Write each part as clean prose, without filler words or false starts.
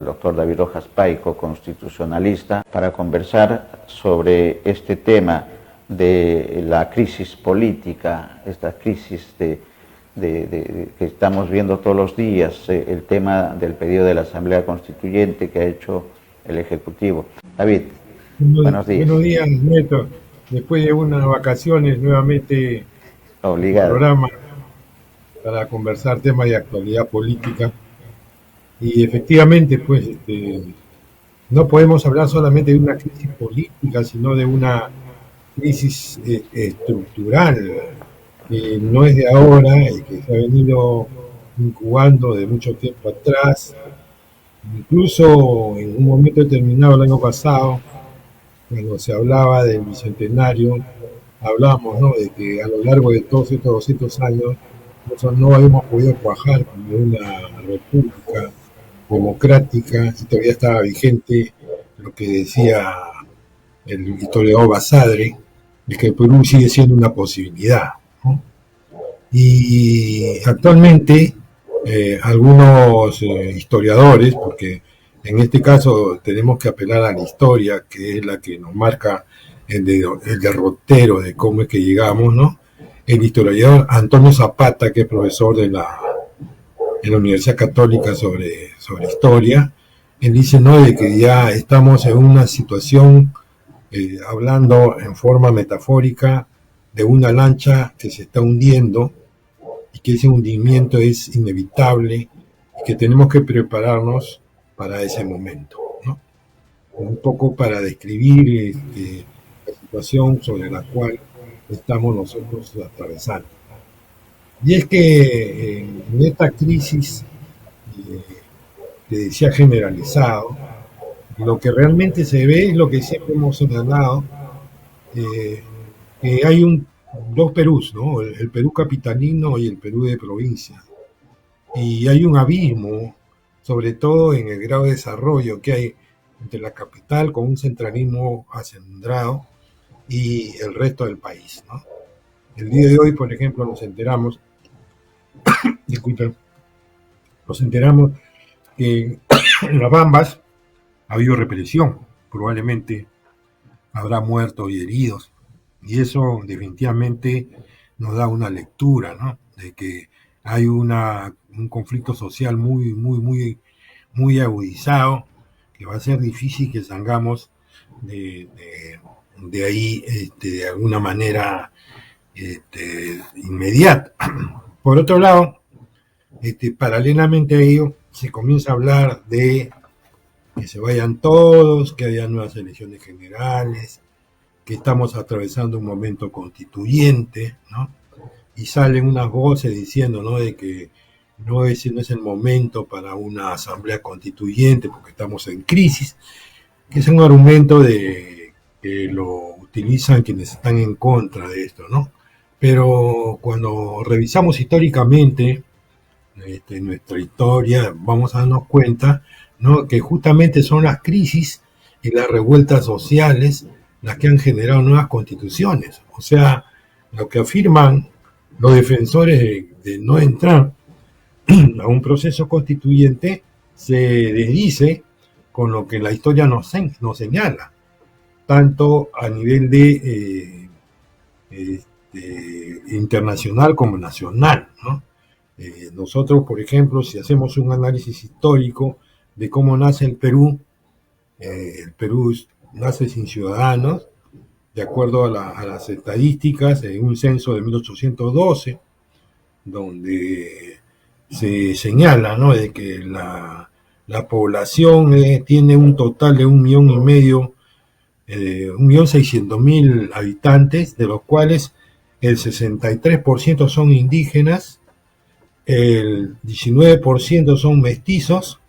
el doctor David Rojas Paico, constitucionalista, para conversar sobre este tema de la crisis política, esta crisis que estamos viendo todos los días, el tema del pedido de la Asamblea Constituyente que ha hecho el Ejecutivo. David, buenos días. Buenos días, Neto. Después de unas vacaciones, nuevamente Obligado. programa para conversar temas de actualidad política. Y efectivamente, pues, no podemos hablar solamente de una crisis política, sino de una crisis estructural, que no es de ahora y que se ha venido incubando de mucho tiempo atrás. Incluso en un momento determinado el año pasado, cuando se hablaba del bicentenario, hablamos, ¿no?, de que a lo largo de todos estos 200 años nosotros no habíamos podido cuajar como una república democrática, y todavía estaba vigente lo que decía el historiador Basadre, de que el Perú sigue siendo una posibilidad, ¿no? Y actualmente algunos historiadores, porque en este caso tenemos que apelar a la historia, que es la que nos marca el derrotero de cómo es que llegamos, ¿no? El historiador Antonio Zapata, que es profesor en la Universidad Católica sobre historia, él dice, ¿no?, de que ya estamos en una situación, hablando en forma metafórica, de una lancha que se está hundiendo y que ese hundimiento es inevitable y que tenemos que prepararnos para ese momento, ¿no? Un poco para describir la situación sobre la cual estamos nosotros atravesando. Y es que en esta crisis que se ha generalizado, lo que realmente se ve es lo que siempre hemos señalado, que hay dos Perús, ¿no? El Perú capitalino y el Perú de provincia. Y hay un abismo, sobre todo en el grado de desarrollo que hay entre la capital, con un centralismo acendrado, y el resto del país, ¿no? El día de hoy, por ejemplo, disculpen, nos enteramos que en las Bambas ha habido represión, probablemente habrá muertos y heridos, y eso definitivamente nos da una lectura, ¿no?, de que hay un conflicto social muy agudizado, que va a ser difícil que salgamos de ahí de alguna manera inmediata. Por otro lado, paralelamente a ello, se comienza a hablar de que se vayan todos, que haya nuevas elecciones generales, que estamos atravesando un momento constituyente, ¿no? Y salen unas voces diciendo, ¿no?, de que no es el momento para una asamblea constituyente porque estamos en crisis, que es un argumento que lo utilizan quienes están en contra de esto, ¿no? Pero cuando revisamos históricamente nuestra historia, vamos a darnos cuenta, ¿no?, que justamente son las crisis y las revueltas sociales las que han generado nuevas constituciones. O sea, lo que afirman los defensores de no entrar a un proceso constituyente se desdice con lo que la historia nos señala, tanto a nivel de internacional como nacional, ¿no? Nosotros, por ejemplo, si hacemos un análisis histórico de cómo nace el Perú nace sin ciudadanos, de acuerdo a las estadísticas, en un censo de 1812, donde se señala, ¿no?, de que la población tiene un total de 1,5 millones, 1,600,000 habitantes, de los cuales el 63% son indígenas, el 19% son mestizos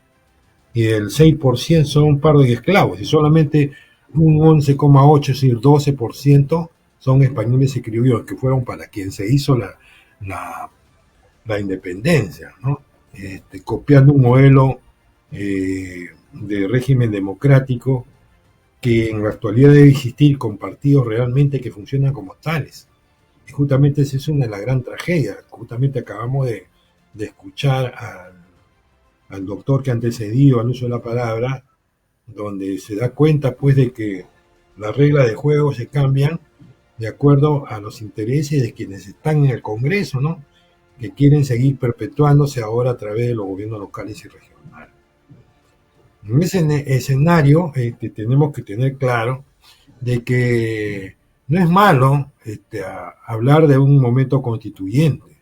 y el 6% son pardos y esclavos, y solamente un 11,8, es decir, 12% son españoles y criollos, que fueron para quien se hizo la independencia, ¿no? Copiando un modelo de régimen democrático que en la actualidad debe existir con partidos realmente que funcionan como tales. Y justamente esa es una de las gran tragedias. Justamente acabamos de escuchar al doctor que ha antecedido al uso de la palabra, donde se da cuenta pues de que las reglas de juego se cambian de acuerdo a los intereses de quienes están en el Congreso, ¿no? Que quieren seguir perpetuándose ahora a través de los gobiernos locales y regionales. En ese escenario tenemos que tener claro de que no es malo hablar de un momento constituyente.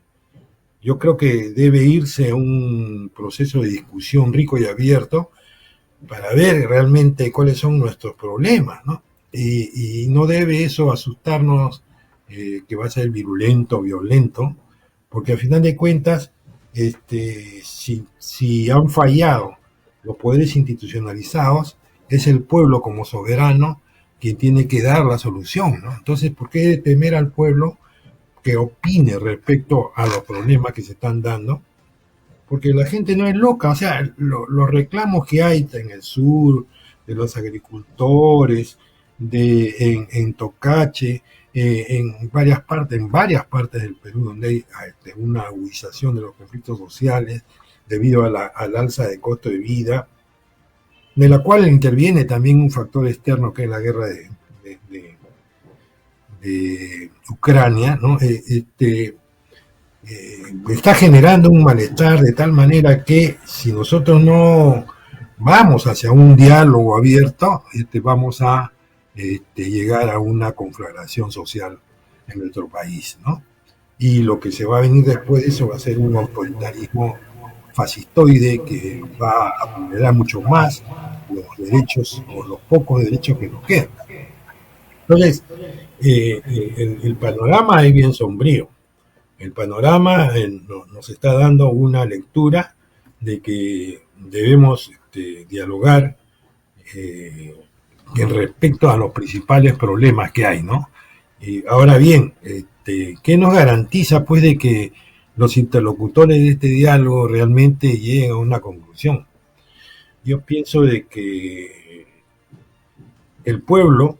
Yo creo que debe irse a un proceso de discusión rico y abierto para ver realmente cuáles son nuestros problemas, ¿no? Y no debe eso asustarnos que va a ser virulento, violento, porque al final de cuentas, si han fallado los poderes institucionalizados, es el pueblo como soberano quien tiene que dar la solución, ¿no? Entonces, ¿por qué temer al pueblo que opine respecto a los problemas que se están dando? Porque la gente no es loca, o sea, los reclamos que hay en el sur, de los agricultores, en Tocache, en varias partes del Perú, donde hay una agudización de los conflictos sociales debido al alza de costo de vida, de la cual interviene también un factor externo que es la guerra de Ucrania, ¿no? Está generando un malestar de tal manera que si nosotros no vamos hacia un diálogo abierto, vamos a llegar a una conflagración social en nuestro país, ¿no? Y lo que se va a venir después de eso va a ser un autoritarismo fascistoide que va a vulnerar mucho más los derechos o los pocos derechos que nos quedan. Entonces, el panorama es bien sombrío. El panorama nos está dando una lectura de que debemos dialogar en respecto a los principales problemas que hay, ¿no? Ahora bien, ¿qué nos garantiza pues de que los interlocutores de este diálogo realmente lleguen a una conclusión? Yo pienso de que el pueblo,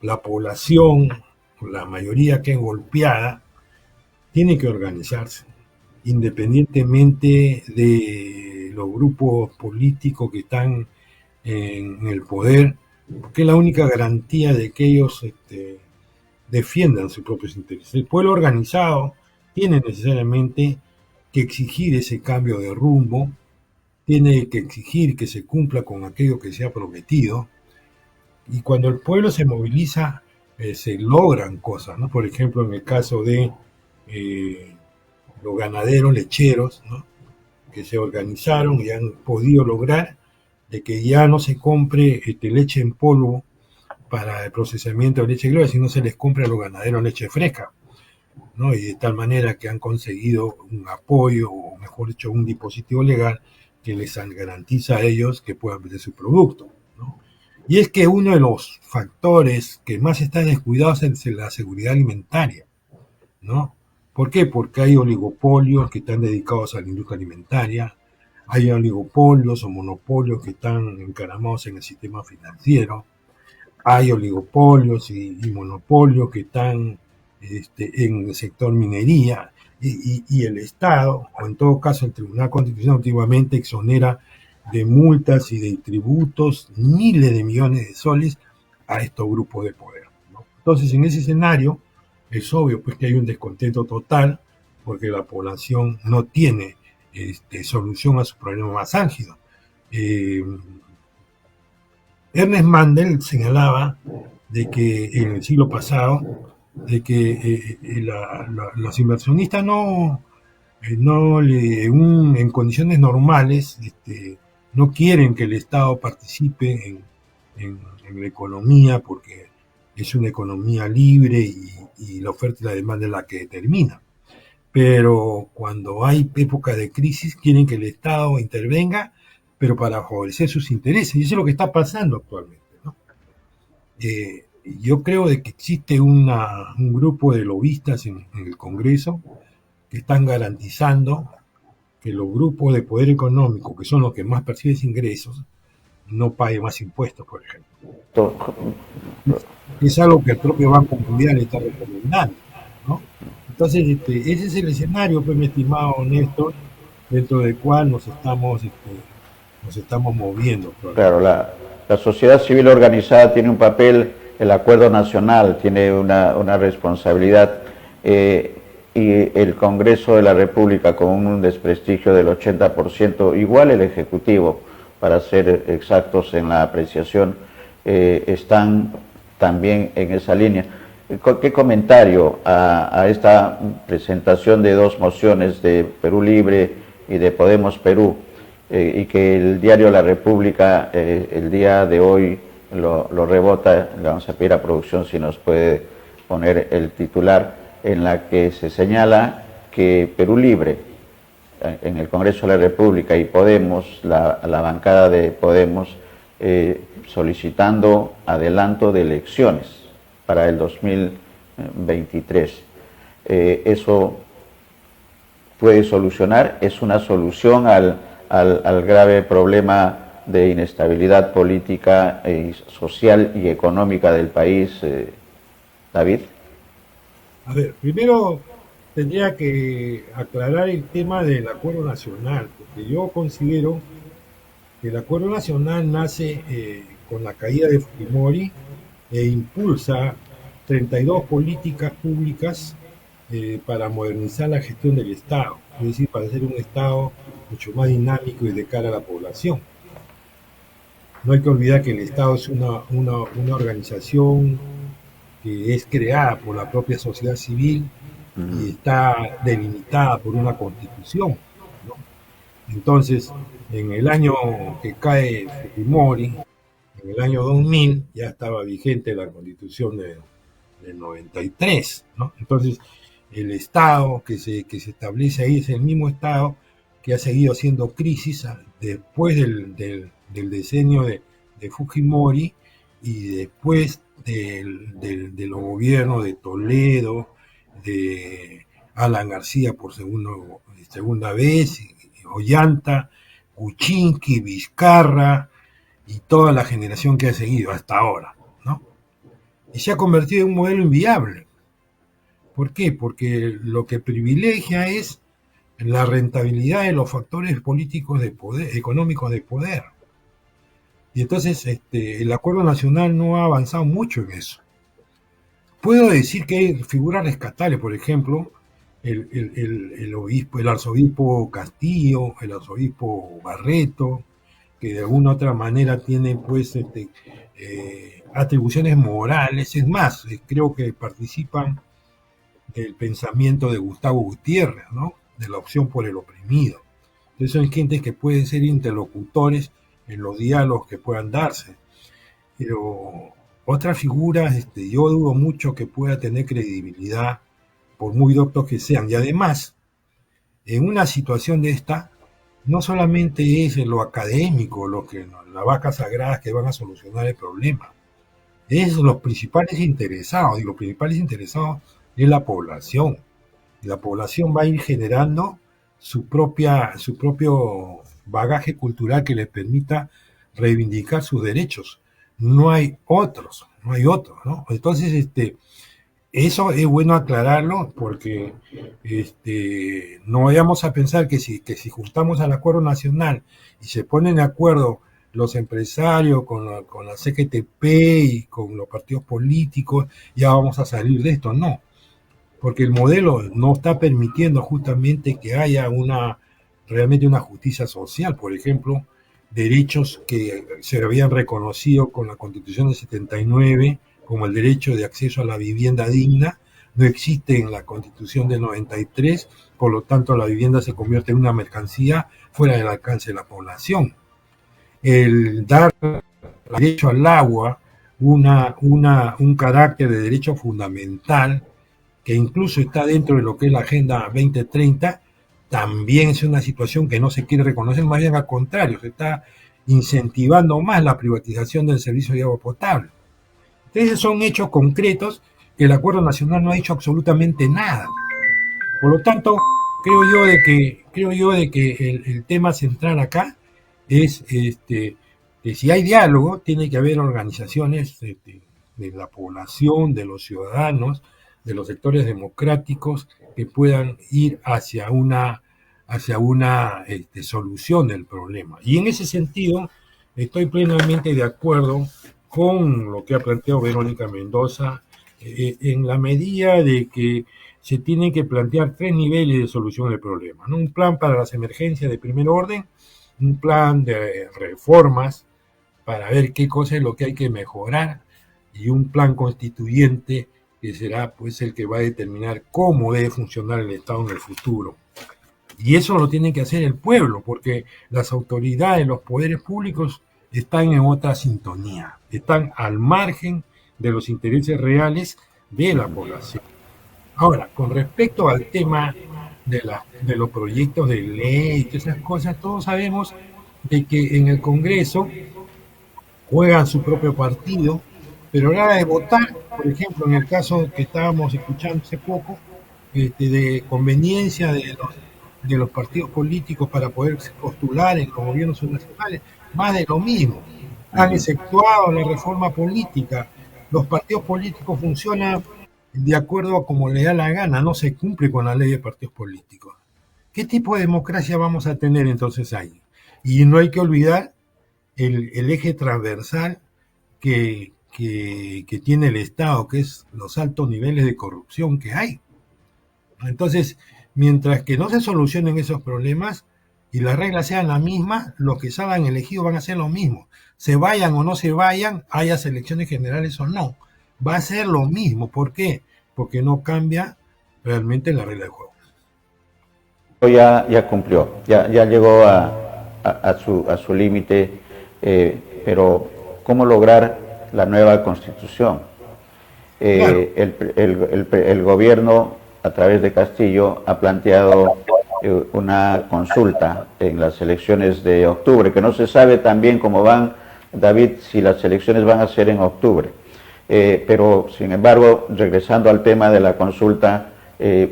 la población, la mayoría que es golpeada, tiene que organizarse, independientemente de los grupos políticos que están en el poder, porque es la única garantía de que ellos defiendan sus propios intereses. El pueblo organizado tiene necesariamente que exigir ese cambio de rumbo, tiene que exigir que se cumpla con aquello que se ha prometido, y cuando el pueblo se moviliza, se logran cosas, ¿no? Por ejemplo, en el caso de los ganaderos lecheros, ¿no? Que se organizaron y han podido lograr de que ya no se compre leche en polvo para el procesamiento de leche global, sino se les compre a los ganaderos leche fresca, ¿no? Y de tal manera que han conseguido un apoyo, o mejor dicho, un dispositivo legal que les garantiza a ellos que puedan vender su producto, ¿no? Y es que uno de los factores que más están descuidados es la seguridad alimentaria, ¿no? ¿Por qué? Porque hay oligopolios que están dedicados a la industria alimentaria, hay oligopolios o monopolios que están encaramados en el sistema financiero, hay oligopolios y monopolios que están en el sector minería, y el Estado, o en todo caso el Tribunal Constitucional, últimamente exonera de multas y de tributos miles de millones de soles a estos grupos de poder, ¿no? Entonces, en ese escenario, es obvio pues que hay un descontento total porque la población no tiene solución a su problema más álgido. Ernest Mandel señalaba de que en el siglo pasado de que los inversionistas en condiciones normales no quieren que el Estado participe en la economía porque es una economía libre y la oferta y la demanda es la que determina. Pero cuando hay época de crisis quieren que el Estado intervenga, pero para favorecer sus intereses. Y eso es lo que está pasando actualmente, ¿no? Yo creo de que existe un grupo de lobistas en el Congreso que están garantizando que los grupos de poder económico, que son los que más perciben ingresos, no paguen más impuestos, por ejemplo. Es algo que el propio Banco Mundial está recomendando, ¿no? Entonces, ese es el escenario, pues, mi estimado Néstor, dentro del cual nos estamos moviendo Claro, actualmente. la sociedad civil organizada tiene un papel, el acuerdo nacional tiene una responsabilidad y el Congreso de la República con un desprestigio del 80%, igual el Ejecutivo, para ser exactos en la apreciación, están también en esa línea. ¿Qué comentario a esta presentación de dos mociones de Perú Libre y de Podemos Perú y que el diario La República el día de hoy lo rebota? Le vamos a pedir a producción si nos puede poner el titular, en la que se señala que Perú Libre en el Congreso de la República y Podemos, la bancada de Podemos, solicitando adelanto de elecciones para el 2023. Eso puede solucionar, es una solución al grave problema de inestabilidad política, social y económica del país, David. A ver, primero tendría que aclarar el tema del acuerdo nacional, porque yo considero que el acuerdo nacional nace con la caída de Fujimori e impulsa 32 políticas públicas para modernizar la gestión del Estado, es decir, para hacer un Estado mucho más dinámico y de cara a la población. No hay que olvidar que el Estado es una organización que es creada por la propia sociedad civil y está delimitada por una constitución, ¿no? Entonces, en el año que cae Fujimori, en el año 2000, ya estaba vigente la constitución del 93, ¿no? Entonces, el Estado que se establece ahí es el mismo Estado que ha seguido haciendo crisis después del decenio de Fujimori y después de los gobiernos de Toledo, de Alan García por segunda vez, Ollanta, Kuczynski, Vizcarra y toda la generación que ha seguido hasta ahora, ¿no? Y se ha convertido en un modelo inviable. ¿Por qué? Porque lo que privilegia es la rentabilidad de los factores políticos de poder, económicos de poder. Y entonces el acuerdo nacional no ha avanzado mucho en eso. Puedo decir que hay figuras rescatables, por ejemplo, el arzobispo Castillo, el arzobispo Barreto, que de alguna u otra manera tienen pues atribuciones morales. Es más, creo que participan del pensamiento de Gustavo Gutiérrez, ¿no? De la opción por el oprimido. Entonces son gentes que pueden ser interlocutores en los diálogos que puedan darse. Pero otras figuras, yo dudo mucho que pueda tener credibilidad, por muy doctos que sean. Y además, en una situación de esta, no solamente es lo académico, las vacas sagradas que van a solucionar el problema, es los principales interesados, y los principales interesados es la población. Y la población va a ir generando su propio bagaje cultural que les permita reivindicar sus derechos. No hay otros, ¿no? Entonces, eso es bueno aclararlo porque no vayamos a pensar que si juntamos al acuerdo nacional y se ponen de acuerdo los empresarios con la CGTP y con los partidos políticos, ya vamos a salir de esto. No, porque el modelo no está permitiendo justamente que haya realmente una justicia social. Por ejemplo, derechos que se habían reconocido con la Constitución del 79, como el derecho de acceso a la vivienda digna, no existe en la Constitución del 93, por lo tanto la vivienda se convierte en una mercancía fuera del alcance de la población. El dar derecho al agua un carácter de derecho fundamental que incluso está dentro de lo que es la Agenda 2030, también es una situación que no se quiere reconocer, más bien al contrario, se está incentivando más la privatización del servicio de agua potable. Entonces son hechos concretos que el Acuerdo Nacional no ha hecho absolutamente nada. Por lo tanto, creo yo de que el tema central acá es que si hay diálogo, tiene que haber organizaciones de la población, de los ciudadanos, de los sectores democráticos que puedan ir hacia hacia una solución del problema. Y en ese sentido, estoy plenamente de acuerdo con lo que ha planteado Verónica Mendoza, en la medida de que se tienen que plantear tres niveles de solución del problema, ¿no? Un plan para las emergencias de primer orden, un plan de reformas para ver qué cosa es lo que hay que mejorar y un plan constituyente que será pues el que va a determinar cómo debe funcionar el Estado en el futuro. Y eso lo tiene que hacer el pueblo, porque las autoridades, los poderes públicos están en otra sintonía, están al margen de los intereses reales de la población. Ahora, con respecto al tema de los proyectos de ley y esas cosas, todos sabemos de que en el Congreso juegan su propio partido, pero a la hora de votar, por ejemplo, en el caso que estábamos escuchando hace poco, de conveniencia de los partidos políticos para poder postular en los gobiernos nacionales, más de lo mismo. Han exceptuado la reforma política. Los partidos políticos funcionan de acuerdo a como le da la gana, no se cumple con la ley de partidos políticos. ¿Qué tipo de democracia vamos a tener entonces ahí? Y no hay que olvidar el eje transversal que tiene el Estado, que es los altos niveles de corrupción que hay. Entonces, mientras que no se solucionen esos problemas y las reglas sean las mismas, los que salgan elegidos van a hacer lo mismo. Se vayan o no se vayan, haya elecciones generales o no. Va a ser lo mismo. ¿Por qué? Porque no cambia realmente la regla del juego. Ya cumplió, ya llegó a su límite, pero ¿cómo lograr la nueva constitución? Claro. El gobierno, a través de Castillo, ha planteado una consulta en las elecciones de octubre, que no se sabe tan bien cómo van, David, si las elecciones van a ser en octubre. Pero, sin embargo, regresando al tema de la consulta,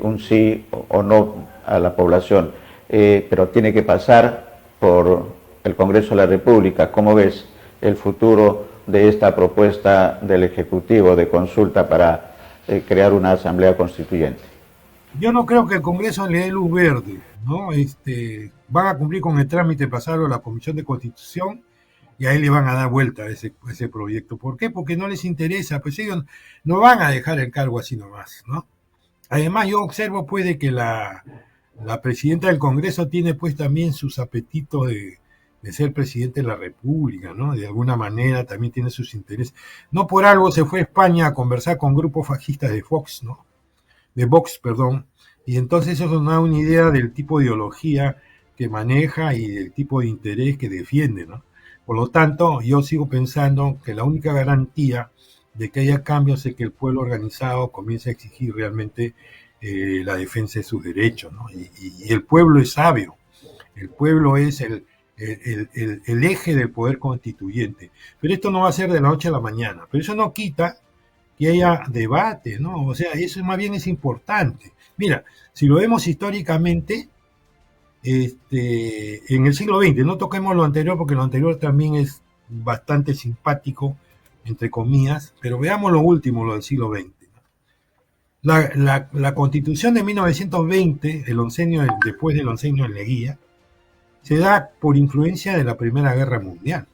un sí o no a la población, pero tiene que pasar por el Congreso de la República. ¿Cómo ves el futuro de esta propuesta del Ejecutivo de consulta para crear una asamblea constituyente? Yo no creo que el Congreso le dé luz verde, ¿no? Van a cumplir con el trámite, pasarlo a la Comisión de Constitución y ahí le van a dar vuelta a ese proyecto. ¿Por qué? Porque no les interesa, pues ellos no van a dejar el cargo así nomás, ¿no? Además, yo observo pues de que la presidenta del Congreso tiene pues también sus apetitos de ser presidente de la República, ¿no? De alguna manera también tiene sus intereses. No por algo se fue a España a conversar con grupos fascistas de Vox, ¿no? De Vox, perdón. Y entonces eso nos da una idea del tipo de ideología que maneja y del tipo de interés que defiende, ¿no? Por lo tanto, yo sigo pensando que la única garantía de que haya cambios es que el pueblo organizado comience a exigir realmente la defensa de sus derechos, ¿no? Y el pueblo es sabio, el pueblo es el eje del poder constituyente. Pero esto no va a ser de la noche a la mañana, pero eso no quita que haya debate, ¿no? O sea, eso más bien es importante. Mira, si lo vemos históricamente, en el siglo XX, no toquemos lo anterior porque lo anterior también es bastante simpático, entre comillas, pero veamos lo último, lo del siglo XX. La Constitución de 1920, después del oncenio de Leguía, se da por influencia de la Primera Guerra Mundial.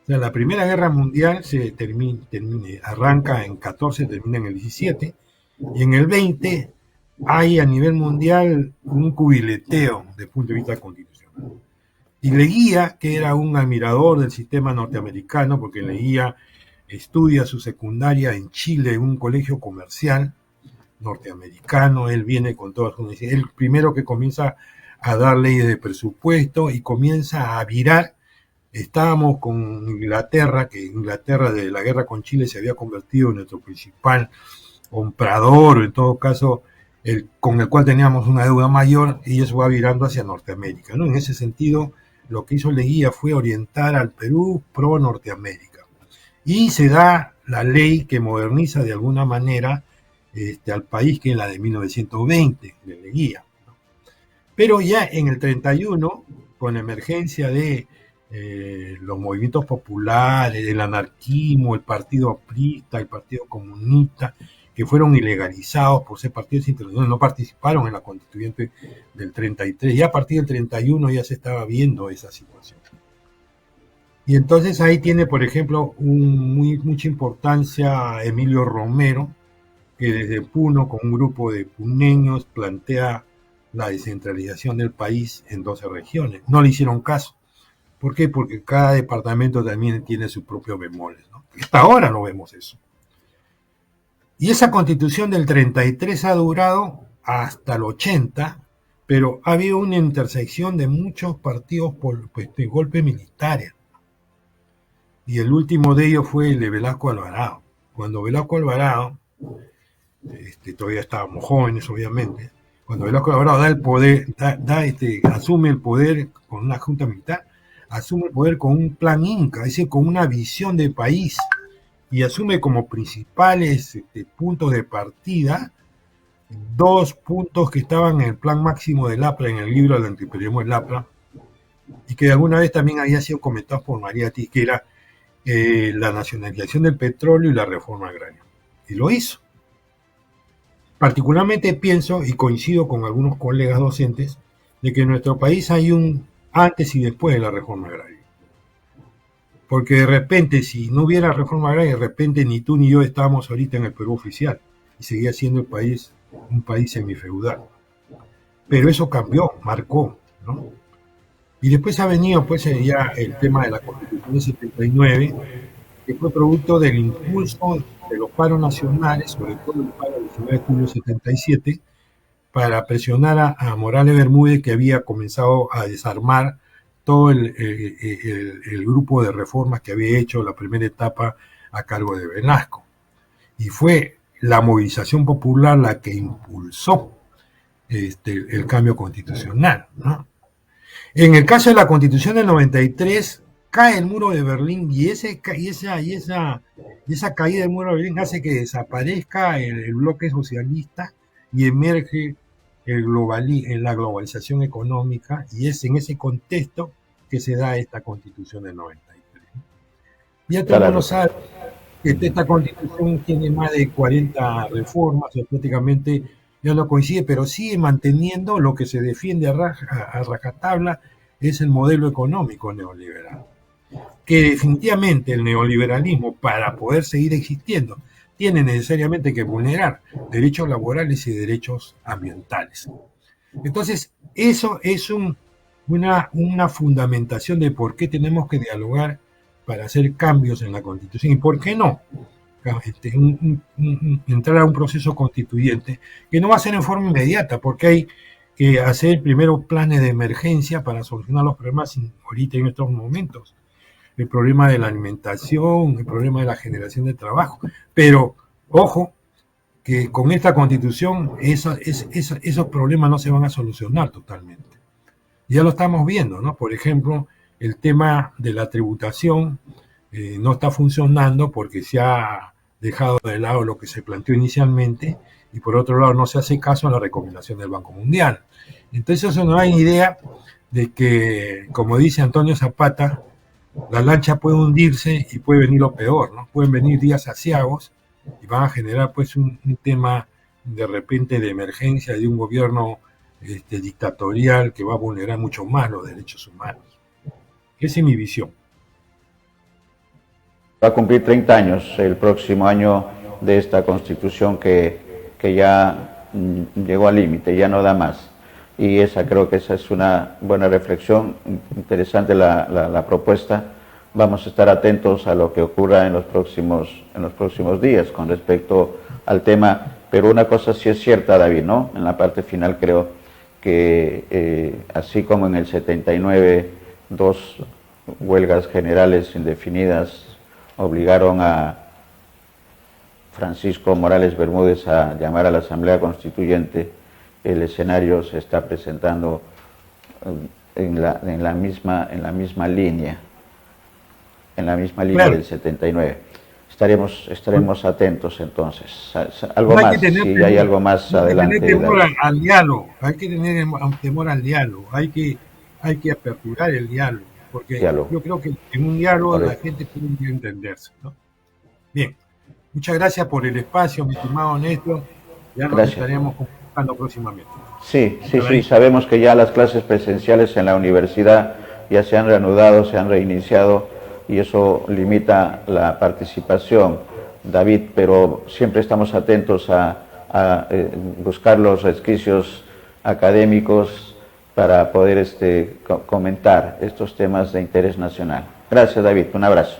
O sea, la Primera Guerra Mundial arranca en 14, termina en el 17, y en el 20 hay a nivel mundial un cubileteo desde el punto de vista constitucional. Y Leguía, que era un admirador del sistema norteamericano, porque Leguía estudia su secundaria en Chile en un colegio comercial norteamericano, él viene con todas sus necesidades, el primero que comienza a dar leyes de presupuesto y comienza a virar. Estábamos con Inglaterra, que Inglaterra de la guerra con Chile se había convertido en nuestro principal comprador, o en todo caso, con el cual teníamos una deuda mayor, y eso va virando hacia Norteamérica, ¿no? En ese sentido, lo que hizo Leguía fue orientar al Perú pro Norteamérica. Y se da la ley que moderniza de alguna manera al país, que es la de 1920, de Leguía, ¿no? Pero ya en el 31, con la emergencia de los movimientos populares, el anarquismo, el partido aprista, el partido comunista, que fueron ilegalizados por ser partidos internacionales, no participaron en la constituyente del 33. Ya a partir del 31 ya se estaba viendo esa situación. Y entonces ahí tiene, por ejemplo, mucha importancia Emilio Romero, que desde Puno, con un grupo de puneños, plantea la descentralización del país en 12 regiones. No le hicieron caso. ¿Por qué? Porque cada departamento también tiene sus propios bemoles, ¿no? Hasta ahora no vemos eso. Y esa constitución del 33 ha durado hasta el 80, pero ha habido una intersección de muchos partidos por golpes militares. Y el último de ellos fue el de Velasco Alvarado. Cuando Velasco Alvarado, todavía estábamos jóvenes obviamente, cuando Velasco Alvarado da el poder, asume el poder con una junta militar, asume el poder con un plan Inca, es decir, con una visión de país, y asume como principales puntos de partida 2 puntos que estaban en el plan máximo del APRA, en el libro del antiimperialismo del APRA, y que alguna vez también había sido comentado por María Tiz, que era la nacionalización del petróleo y la reforma agraria. Y lo hizo. Particularmente pienso, y coincido con algunos colegas docentes, de que en nuestro país hay un antes y después de la reforma agraria. Porque de repente, si no hubiera reforma agraria, de repente ni tú ni yo estábamos ahorita en el Perú oficial, y seguía siendo el país un país semifeudal. Pero eso cambió, marcó, ¿no? Y después ha venido pues ya el tema de la Constitución del 79, que fue producto del impulso de los paros nacionales, sobre todo el paro del 19 de julio del 77, para presionar a Morales Bermúdez, que había comenzado a desarmar todo el grupo de reformas que había hecho la primera etapa a cargo de Velasco. Y fue la movilización popular la que impulsó el cambio constitucional, ¿no? En el caso de la Constitución del 93, cae el muro de Berlín y esa caída del muro de Berlín hace que desaparezca el bloque socialista y emerge la globalización económica, y es en ese contexto que se da esta Constitución del 93. Ya todo el mundo sabe que esta Constitución tiene más de 40 reformas, o prácticamente ya no coincide, pero sigue manteniendo lo que se defiende a rajatabla, es el modelo económico neoliberal. Que definitivamente el neoliberalismo, para poder seguir existiendo, tiene necesariamente que vulnerar derechos laborales y derechos ambientales. Entonces, eso es una fundamentación de por qué tenemos que dialogar para hacer cambios en la Constitución y por qué no entrar a un proceso constituyente que no va a ser en forma inmediata, porque hay que hacer primero planes de emergencia para solucionar los problemas ahorita en estos momentos. El problema de la alimentación, el problema de la generación de trabajo. Pero, ojo, que con esta Constitución esos problemas no se van a solucionar totalmente. Ya lo estamos viendo, ¿no? Por ejemplo, el tema de la tributación no está funcionando porque se ha dejado de lado lo que se planteó inicialmente, y por otro lado no se hace caso a la recomendación del Banco Mundial. Entonces eso nos da idea de que, como dice Antonio Zapata, la lancha puede hundirse y puede venir lo peor, ¿no? Pueden venir días aciagos y van a generar pues un tema de repente de emergencia de un gobierno dictatorial que va a vulnerar mucho más los derechos humanos. Esa es mi visión. Va a cumplir 30 años el próximo año de esta Constitución que ya llegó al límite, ya no da más. Y creo que esa es una buena reflexión, interesante la propuesta. Vamos a estar atentos a lo que ocurra en los próximos días con respecto al tema, pero una cosa sí es cierta, David, ¿no? En la parte final creo que así como en el 79 2 huelgas generales indefinidas obligaron a Francisco Morales Bermúdez a llamar a la Asamblea Constituyente, el escenario se está presentando en la misma línea Claro. del 79. Estaremos atentos entonces. Algo más, si hay algo más adelante. Hay que tener temor al diálogo, hay que tener temor al diálogo, hay que aperturar el diálogo, porque yo creo que en un diálogo la gente puede entenderse, ¿no? Bien, Muchas gracias por el espacio, mi estimado Néstor. Ya nos Gracias. estaremos comunicando próximamente. Sí, sí, Hasta sí, ahí. sabemos que ya las clases presenciales en la universidad ya se han reanudado, se han reiniciado y eso limita la participación, David, pero siempre estamos atentos a buscar los resquicios académicos para poder comentar estos temas de interés nacional. Gracias, David, un abrazo.